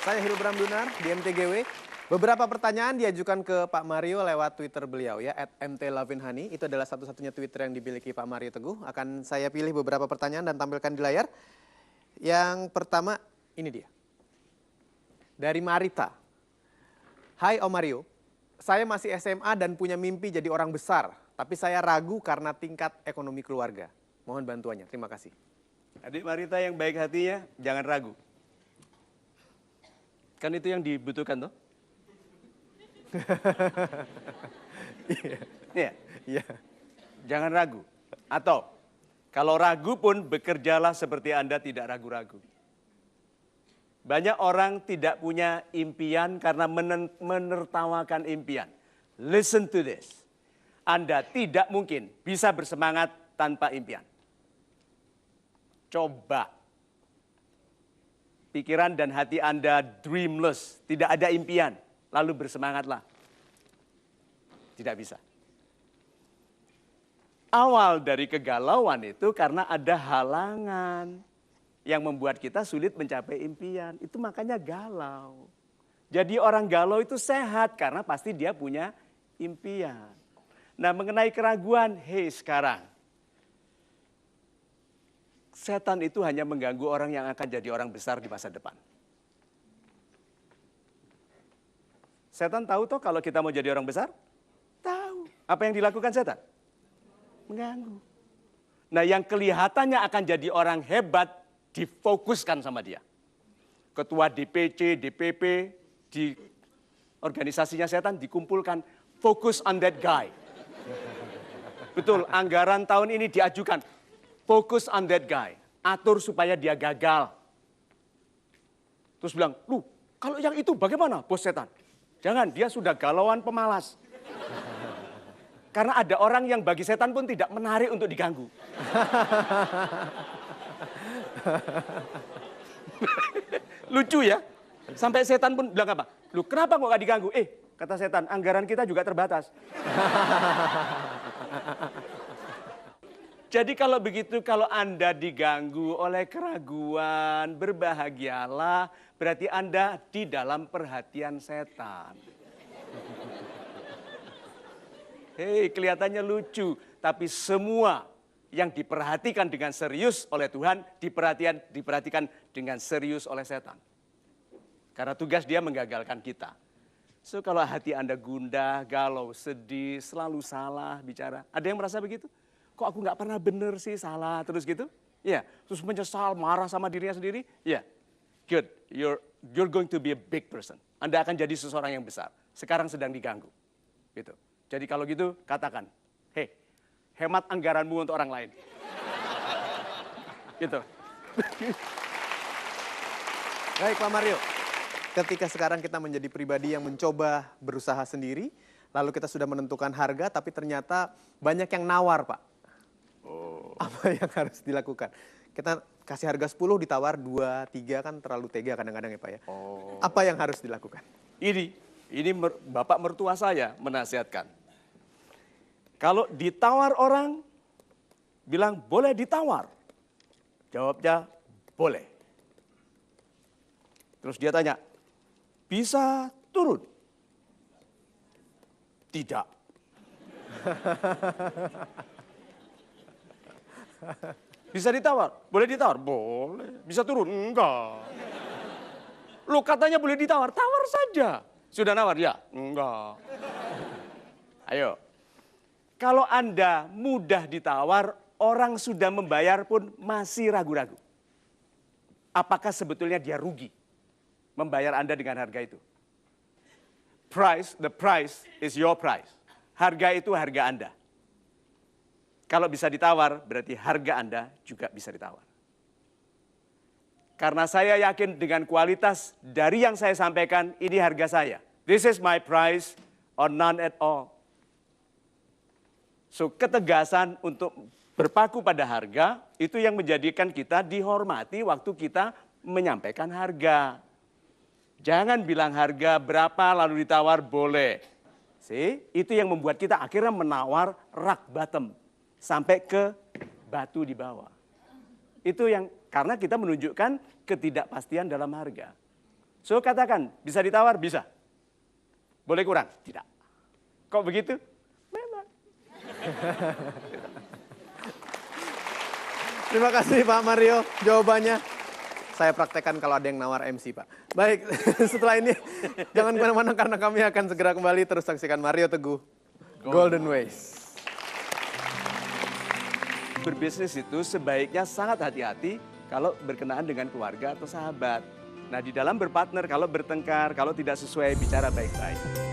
Saya Hilbram Dunar di MTGW. Beberapa pertanyaan diajukan ke Pak Mario lewat Twitter beliau ya, @mtlavinhani. Itu adalah satu-satunya Twitter yang dimiliki Pak Mario Teguh. Akan saya pilih beberapa pertanyaan dan tampilkan di layar. Yang pertama, ini dia. Dari Marita. Hai Om Mario, saya masih SMA dan punya mimpi jadi orang besar. Tapi saya ragu karena tingkat ekonomi keluarga. Mohon bantuannya, terima kasih. Adik Marita yang baik hatinya, jangan ragu. Kan itu yang dibutuhkan toh? Iya. Iya. Jangan ragu. Atau kalau ragu pun bekerjalah seperti Anda tidak ragu-ragu. Banyak orang tidak punya impian karena menertawakan impian. Listen to this. Anda tidak mungkin bisa bersemangat tanpa impian. Coba. Pikiran dan hati Anda dreamless, tidak ada impian. Lalu bersemangatlah. Tidak bisa. Awal dari kegalauan itu karena ada halangan yang membuat kita sulit mencapai impian. Itu makanya galau. Jadi orang galau itu sehat karena pasti dia punya impian. Nah, mengenai keraguan, sekarang. Setan itu hanya mengganggu orang yang akan jadi orang besar di masa depan. Setan tahu toh kalau kita mau jadi orang besar? Tahu. Apa yang dilakukan setan? Mengganggu. Nah, yang kelihatannya akan jadi orang hebat difokuskan sama dia. Ketua DPC, DPP, di organisasinya setan dikumpulkan. Focus on that guy. Betul, anggaran tahun ini diajukan. Focus on that guy. Atur supaya dia gagal. Terus bilang, kalau yang itu bagaimana bos setan? Jangan, dia sudah galauan pemalas. Karena ada orang yang bagi setan pun tidak menarik untuk diganggu. Lucu ya. Sampai setan pun bilang apa? Kenapa kok gak diganggu? Kata setan, anggaran kita juga terbatas. Jadi kalau begitu, kalau Anda diganggu oleh keraguan, berbahagialah, berarti Anda di dalam perhatian setan. Kelihatannya lucu, tapi semua yang diperhatikan dengan serius oleh Tuhan, diperhatikan dengan serius oleh setan. Karena tugas dia menggagalkan kita. So kalau hati Anda gundah, galau, sedih, selalu salah bicara. Ada yang merasa begitu? Kok aku nggak pernah bener sih, salah terus gitu? Ya, terus menyesal, marah sama dirinya sendiri? Ya, good. You're going to be a big person. Anda akan jadi seseorang yang besar. Sekarang sedang diganggu. Gitu. Jadi kalau gitu katakan, hemat anggaranmu untuk orang lain. Gitu. Baik Pak Mario, ketika sekarang kita menjadi pribadi yang mencoba berusaha sendiri, lalu kita sudah menentukan harga, tapi ternyata banyak yang nawar Pak. Apa yang harus dilakukan? Kita kasih harga 10 ditawar 2, 3 kan terlalu tega kadang-kadang ya Pak ya. Apa yang harus dilakukan? Ini bapak mertua saya menasihatkan. Kalau ditawar orang, bilang boleh ditawar. Jawabnya boleh. Terus dia tanya, bisa turun? Tidak. Bisa ditawar? Boleh ditawar? Boleh. Bisa turun? Enggak. Katanya boleh ditawar, tawar saja. Sudah nawar? Ya? Enggak. Ayo. Kalau Anda mudah ditawar, orang sudah membayar pun masih ragu-ragu. Apakah sebetulnya dia rugi membayar Anda dengan harga itu? The price is your price. Harga itu harga Anda. Kalau bisa ditawar, berarti harga Anda juga bisa ditawar. Karena saya yakin dengan kualitas dari yang saya sampaikan, ini harga saya. This is my price or none at all. So, ketegasan untuk berpaku pada harga, itu yang menjadikan kita dihormati waktu kita menyampaikan harga. Jangan bilang harga berapa lalu ditawar boleh. Itu yang membuat kita akhirnya menawar rock bottom. Sampai ke batu di bawah. Itu yang karena kita menunjukkan ketidakpastian dalam harga. So katakan, bisa ditawar? Bisa. Boleh kurang? Tidak. Kok begitu? Memang. Terima kasih Pak Mario jawabannya. Saya praktekkan kalau ada yang nawar MC, Pak. Baik, setelah ini jangan kemana-mana karena kami akan segera kembali terus saksikan Mario Teguh Golden Ways. Berbisnis itu sebaiknya sangat hati-hati kalau berkenaan dengan keluarga atau sahabat. Nah, di dalam berpartner, kalau bertengkar, kalau tidak sesuai, bicara baik-baik.